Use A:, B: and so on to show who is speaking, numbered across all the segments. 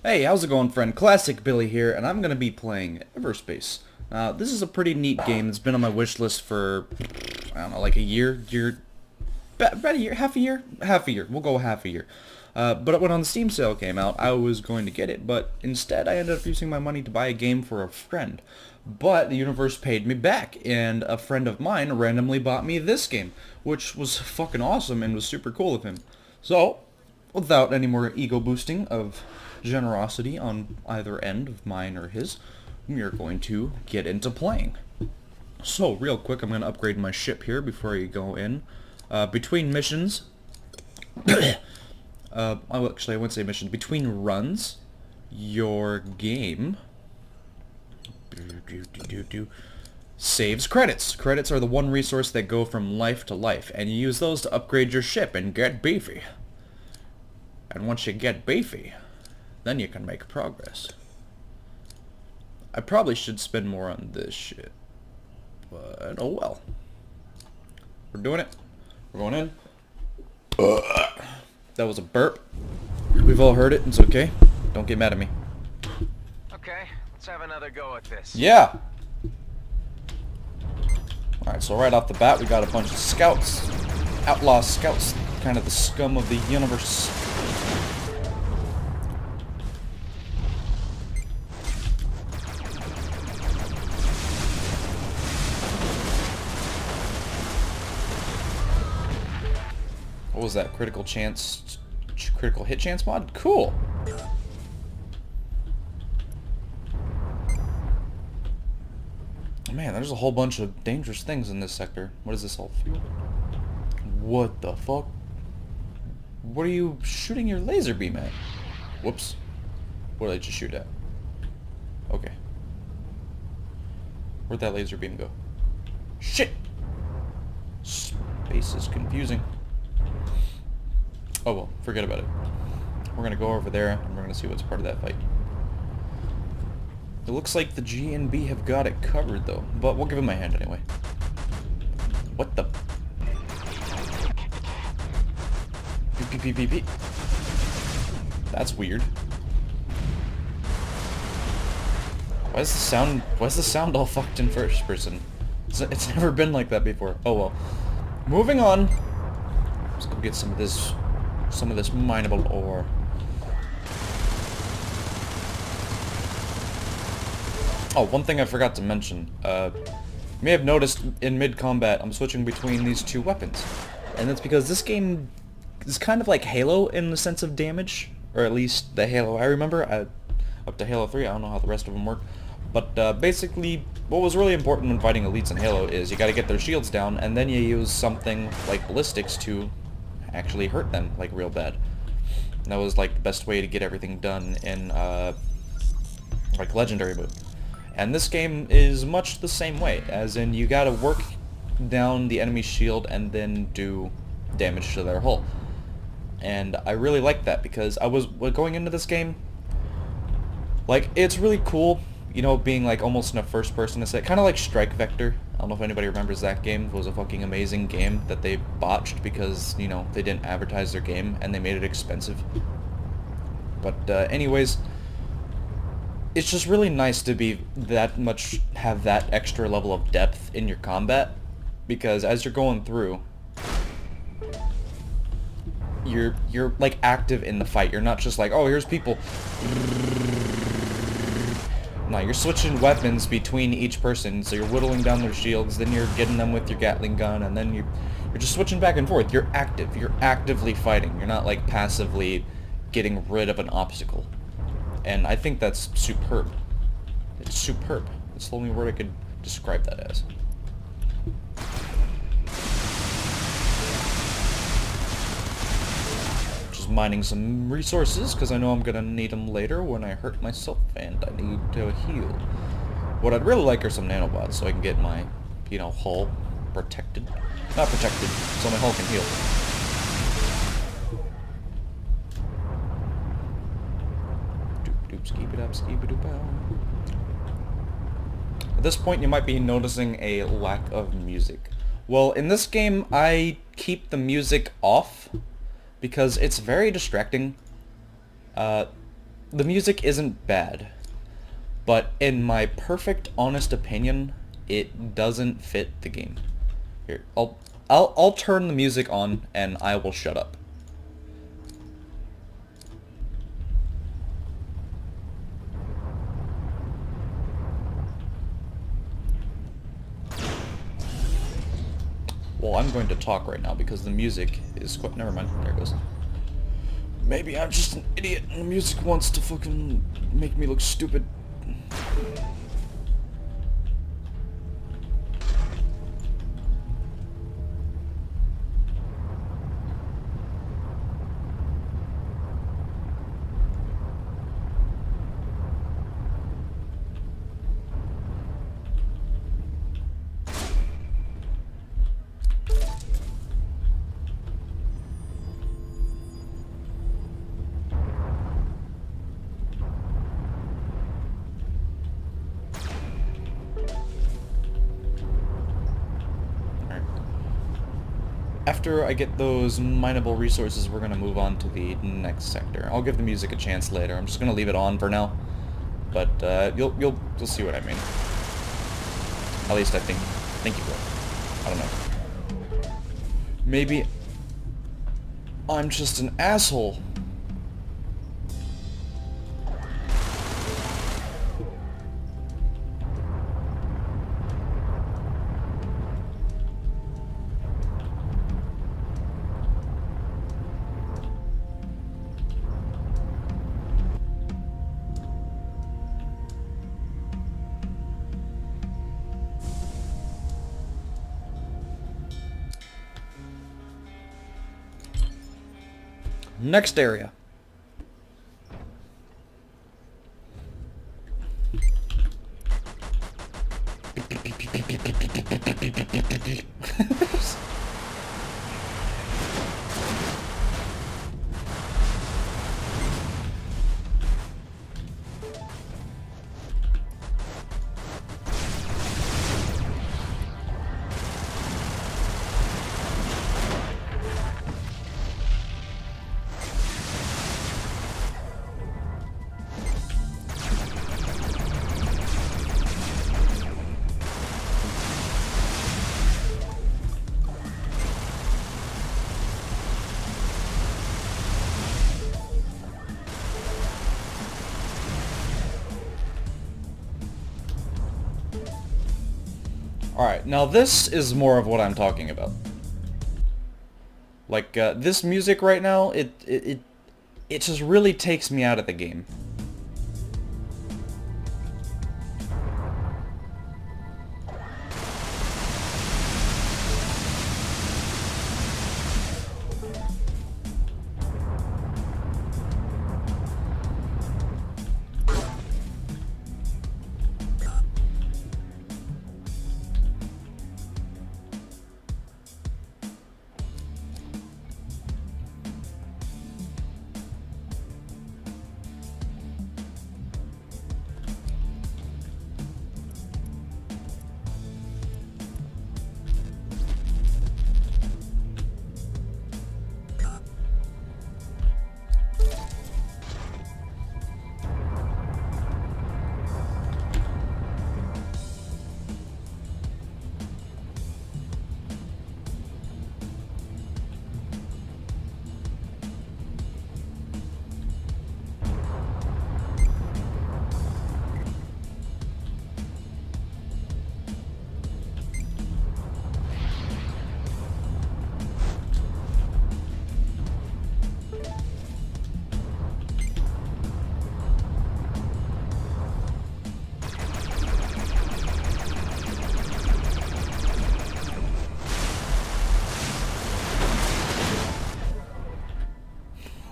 A: Hey, how's it going, friend? Classic Billy here, and I'm going to be playing EVERSPACE. This is a pretty neat game. It's been on my wish list for, I don't know, like a year, about a year, half a year? Half a year. We'll go half a year. But when on the Steam sale came out, I was going to get it, but instead I ended up using my money to buy a game for a friend. But the universe paid me back, and a friend of mine randomly bought me this game, which was fucking awesome and was super cool of him. So, without any more ego boosting of generosity on either end of mine or his, we are going to get into playing. So, real quick, I'm going to upgrade my ship here before you go in. Between missions, I wouldn't say missions. Between runs, your game saves credits. Credits are the one resource that go from life to life, and you use those to upgrade your ship and get beefy. And once you get beefy, then you can make progress. I probably should spend more on this shit, but oh well. We're doing it. We're going in. That was a burp. We've all heard it. It's okay. Don't get mad at me.
B: Okay, let's have another go at this.
A: Yeah. Alright, so right off the bat, we got a bunch of scouts. Outlaw scouts. Kind of the scum of the universe. What was that? Critical hit chance mod? Cool. Man, there's a whole bunch of dangerous things in this sector. What is this all for? What the fuck? What are you shooting your laser beam at? Whoops. What did I just shoot at? Okay. Where'd that laser beam go? Shit! Space is confusing. Oh well, forget about it. We're gonna go over there and we're gonna see what's part of that fight. It looks like the G and B have got it covered though, but we'll give him a hand anyway. What the? Beep. That's weird. Why is the sound all fucked in first person? It's never been like that before. Oh well. Moving on. Let's go get some of this mineable ore. Oh, one thing I forgot to mention. You may have noticed in mid-combat I'm switching between these two weapons. And that's because this game is kind of like Halo in the sense of damage. Or at least the Halo I remember. Up to Halo 3, I don't know how the rest of them work. But basically, what was really important when fighting elites in Halo is you gotta get their shields down, and then you use something like ballistics to actually hurt them, like, real bad. And that was, like, the best way to get everything done in, like, Legendary mode. And this game is much the same way, as in you gotta work down the enemy's shield and then do damage to their hull. And I really like that, because I was going into this game, like, it's really cool, you know, being, like, almost in a first-person set, kind of like Strike Vector. I don't know if anybody remembers that game. It was a fucking amazing game that they botched because, you know, they didn't advertise their game and they made it expensive. But anyways, it's just really nice to be have that extra level of depth in your combat, because as you're going through, you're like active in the fight. You're not just like, oh, here's people. No, you're switching weapons between each person, so you're whittling down their shields, then you're getting them with your Gatling gun, and then you're just switching back and forth. You're active. You're actively fighting. You're not, like, passively getting rid of an obstacle. And I think that's superb. It's superb. That's the only word I could describe that as. Mining some resources because I know I'm gonna need them later when I hurt myself and I need to heal. What I'd really like are some nanobots so I can get my, you know, hull protected. Not protected, so my hull can heal. Doop doop skeep it up, skeep it doop out. At this point you might be noticing a lack of music. Well, in this game I keep the music off because it's very distracting. the music isn't bad, but in my perfect, honest opinion, it doesn't fit the game. Here, I'll turn the music on and I will shut up. Well, I'm going to talk right now because the music is quite... Never mind. There it goes. Maybe I'm just an idiot and the music wants to fucking make me look stupid. After I get those mineable resources, we're gonna move on to the next sector. I'll give the music a chance later. I'm just gonna leave it on for now, but you'll see what I mean. At least I think you will. I don't know. Maybe I'm just an asshole. Next area. Alright, now this is more of what I'm talking about. Like, this music right now, it just really takes me out of the game.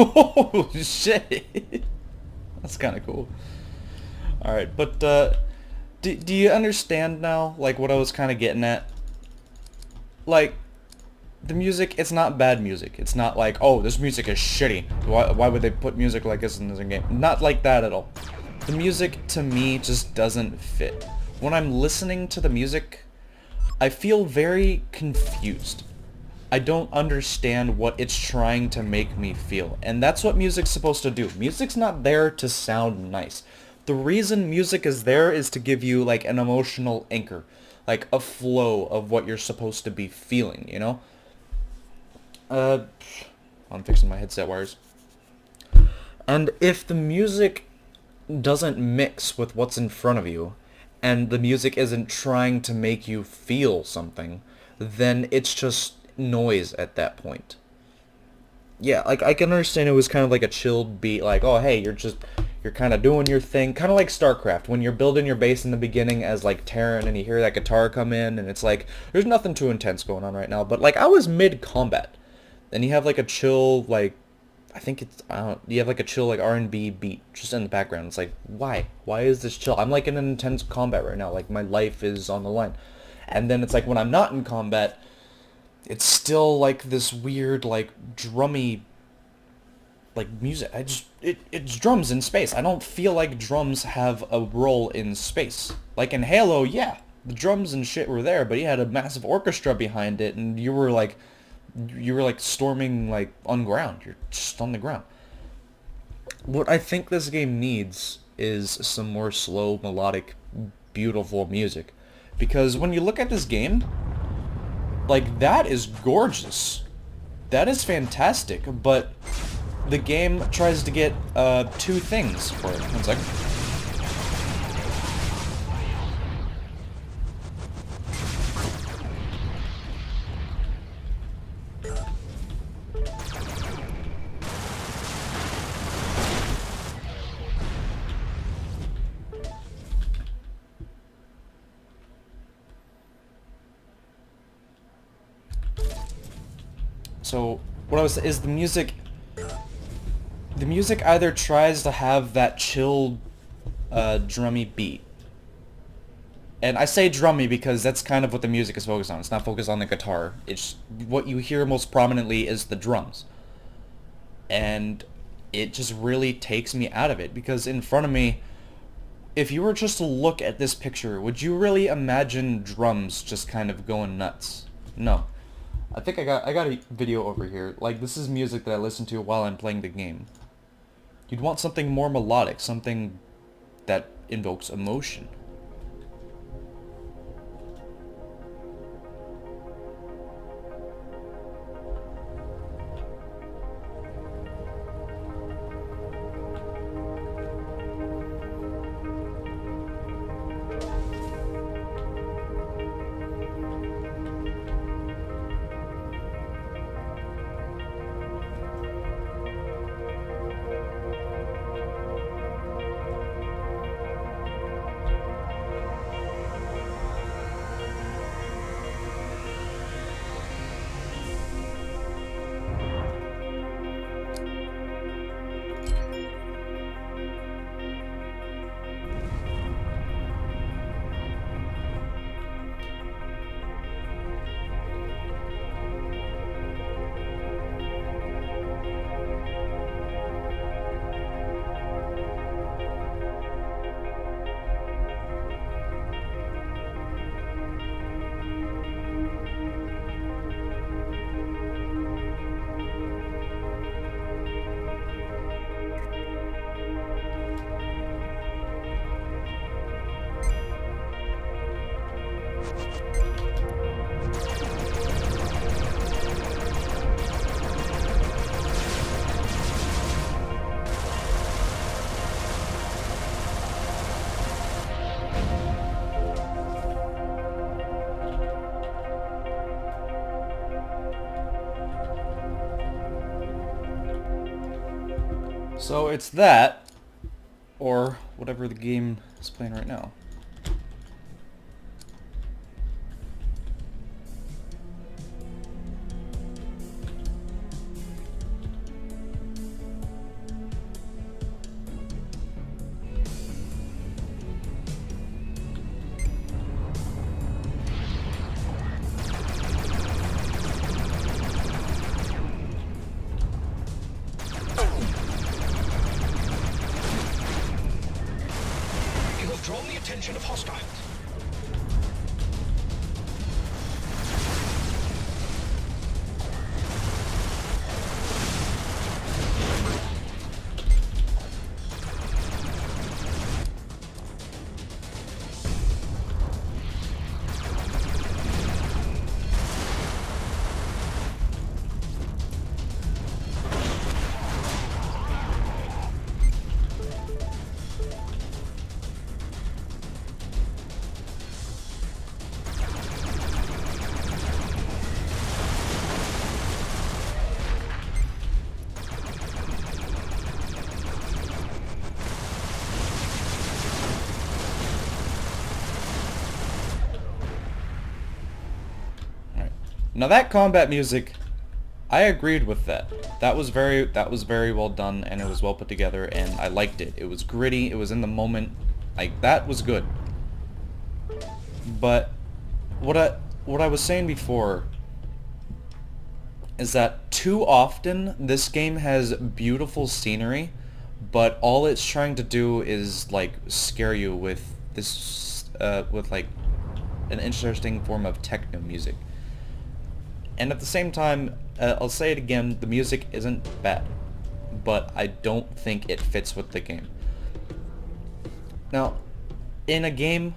A: Oh shit! That's kind of cool. Alright, but do you understand now, like, what I was kind of getting at? Like, the music, it's not bad music. It's not like, oh, this music is shitty. Why would they put music like this in this game? Not like that at all. The music, to me, just doesn't fit. When I'm listening to the music, I feel very confused. I don't understand what it's trying to make me feel. And that's what music's supposed to do. Music's not there to sound nice. The reason music is there is to give you like an emotional anchor, like a flow of what you're supposed to be feeling, you know? Uh, I'm fixing my headset wires. And if the music doesn't mix with what's in front of you, and the music isn't trying to make you feel something, then it's just noise at that point. Yeah, like I can understand it was kind of like a chilled beat, like, oh hey, you're kind of doing your thing, kind of like StarCraft when you're building your base in the beginning as like Terran and you hear that guitar come in and it's like there's nothing too intense going on right now, but like I was mid combat, and you have like a chill like I think it's you have like a chill like R&B beat just in the background. It's like why is this chill? I'm like in an intense combat right now, like my life is on the line, and then it's like when I'm not in combat, it's still like this weird like drummy like music. It's drums in space. I don't feel like drums have a role in space. Like in Halo, yeah, the drums and shit were there, but you had a massive orchestra behind it, and you were like storming like on ground. You're just on the ground. What I think this game needs is some more slow, melodic, beautiful music, because when you look at this game, like, that is gorgeous. That is fantastic, but the game tries to get two things for it. 1 second. So what I was is the music either tries to have that chill drummy beat. And I say drummy because that's kind of what the music is focused on. It's not focused on the guitar. It's what you hear most prominently is the drums. And it just really takes me out of it, because in front of me, if you were just to look at this picture, would you really imagine drums just kind of going nuts? No. I think I got a video over here. Like, this is music that I listen to while I'm playing the game. You'd want something more melodic, something that invokes emotion. So it's that, or whatever the game is playing right now.
C: Drawn the attention of hostiles.
A: Now that combat music, I agreed with that. That was very well done, and it was well put together, and I liked it. It was gritty, it was in the moment. Like, that was good. But what I was saying before is that too often this game has beautiful scenery, but all it's trying to do is like scare you with this with like an interesting form of techno music. And at the same time, I'll say it again, the music isn't bad, but I don't think it fits with the game. Now, in a game,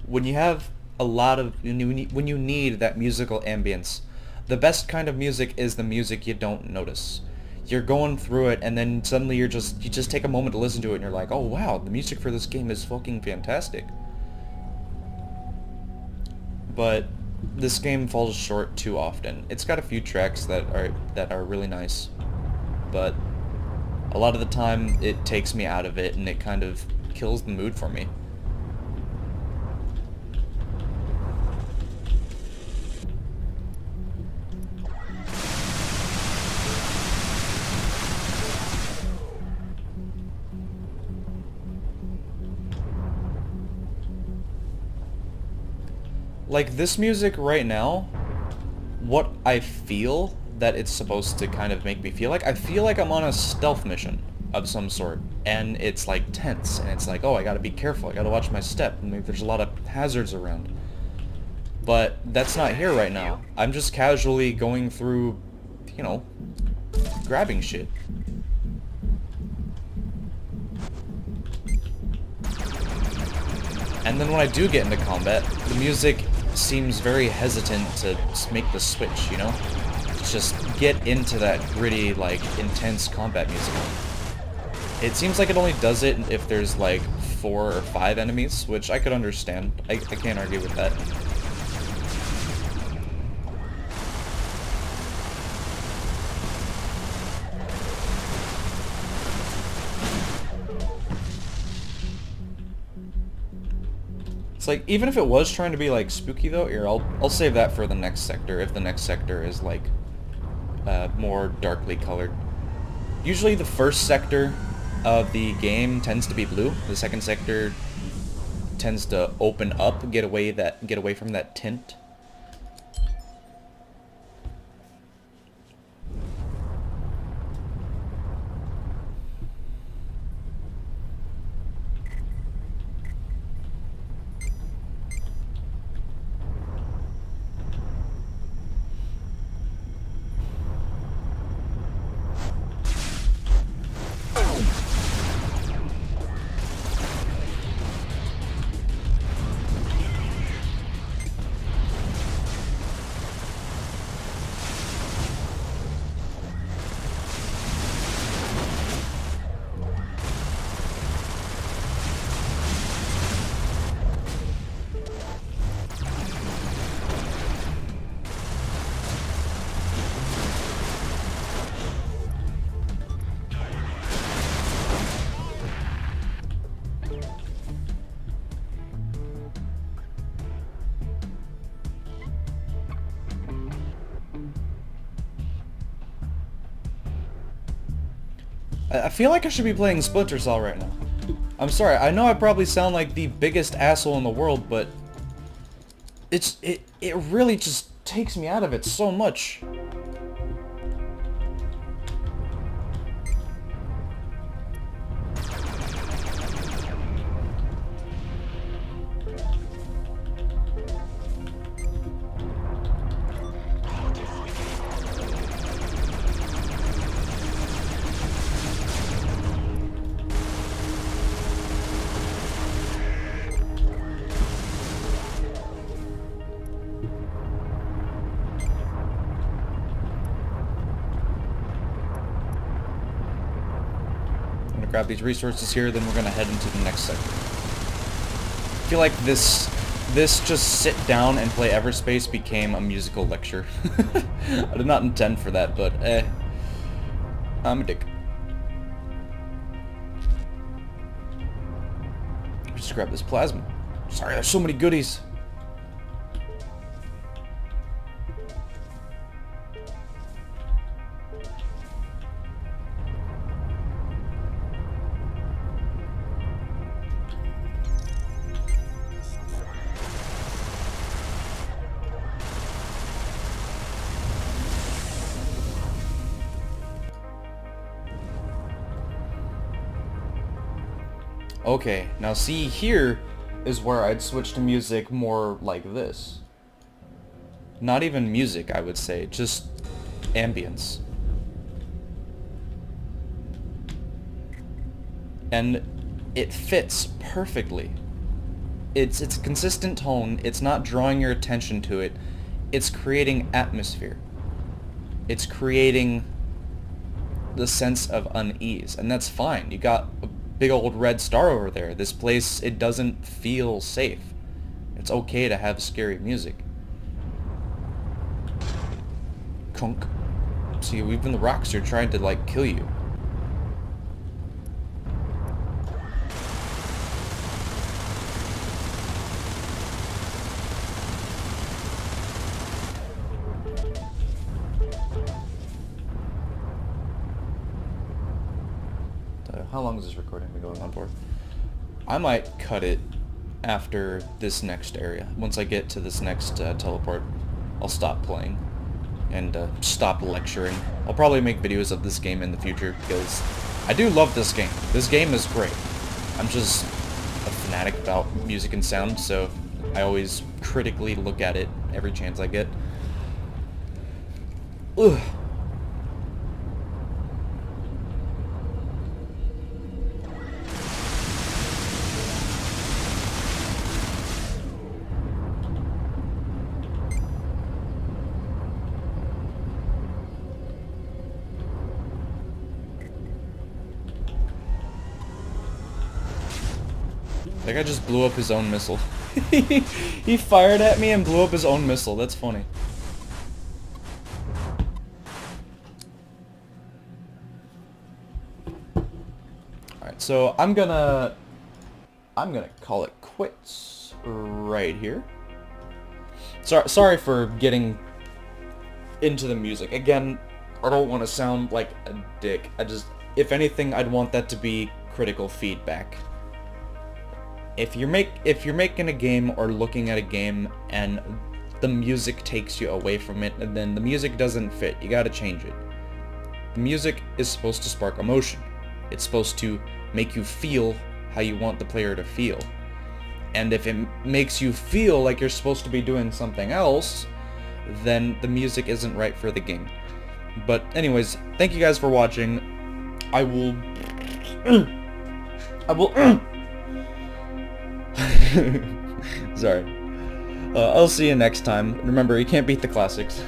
A: when you have a lot of, when you need that musical ambience, the best kind of music is the music you don't notice. You're going through it, and then suddenly you just take a moment to listen to it, and you're like, oh wow, the music for this game is fucking fantastic. But this game falls short too often. It's got a few tracks that are really nice, but a lot of the time it takes me out of it, and it kind of kills the mood for me. Like, this music right now, what I feel that it's supposed to kind of make me feel like, I feel like I'm on a stealth mission of some sort, and it's like tense, and it's like, oh, I gotta be careful, I gotta watch my step, and maybe there's a lot of hazards around. But that's not here right now. I'm just casually going through, you know, grabbing shit. And then when I do get into combat, the music seems very hesitant to make the switch, you know? Just get into that gritty, like, intense combat music. It seems like it only does it if there's, like, 4 or 5 enemies, which I could understand. I can't argue with that. It's like, even if it was trying to be like spooky though, here, I'll save that for the next sector, if the next sector is like more darkly colored. Usually the first sector of the game tends to be blue. The second sector tends to open up, get away from that tint. I feel like I should be playing Splinter Cell right now. I'm sorry, I know I probably sound like the biggest asshole in the world, but it really just takes me out of it so much. Grab these resources here, then we're gonna head into the next sector. I feel like this just sit down and play EVERSPACE became a musical lecture. I did not intend for that, but I'm a dick. Just grab this plasma. Sorry, there's so many goodies. Okay, now see, here is where I'd switch to music more like this. Not even music, I would say, just ambience. And it fits perfectly. It's a consistent tone, it's not drawing your attention to it, it's creating atmosphere. It's creating the sense of unease, and that's fine. You got a big old red star over there. This place, it doesn't feel safe. It's okay to have scary music. Kunk. See, even the rocks are trying to, like, kill you. How long is this recording been going on for? I might cut it after this next area. Once I get to this next teleport, I'll stop playing and stop lecturing. I'll probably make videos of this game in the future because I do love this game. This game is great. I'm just a fanatic about music and sound, so I always critically look at it every chance I get. Ugh. That guy just blew up his own missile. He fired at me and blew up his own missile. That's funny. Alright, so I'm gonna call it quits right here. Sorry for getting into the music. Again, I don't want to sound like a dick. If anything, I'd want that to be critical feedback. If you're making a game or looking at a game and the music takes you away from it, and then the music doesn't fit, you gotta change it. The music is supposed to spark emotion. It's supposed to make you feel how you want the player to feel. And if it makes you feel like you're supposed to be doing something else, then the music isn't right for the game. But anyways, thank you guys for watching. I will sorry. I'll see you next time. Remember, you can't beat the classics.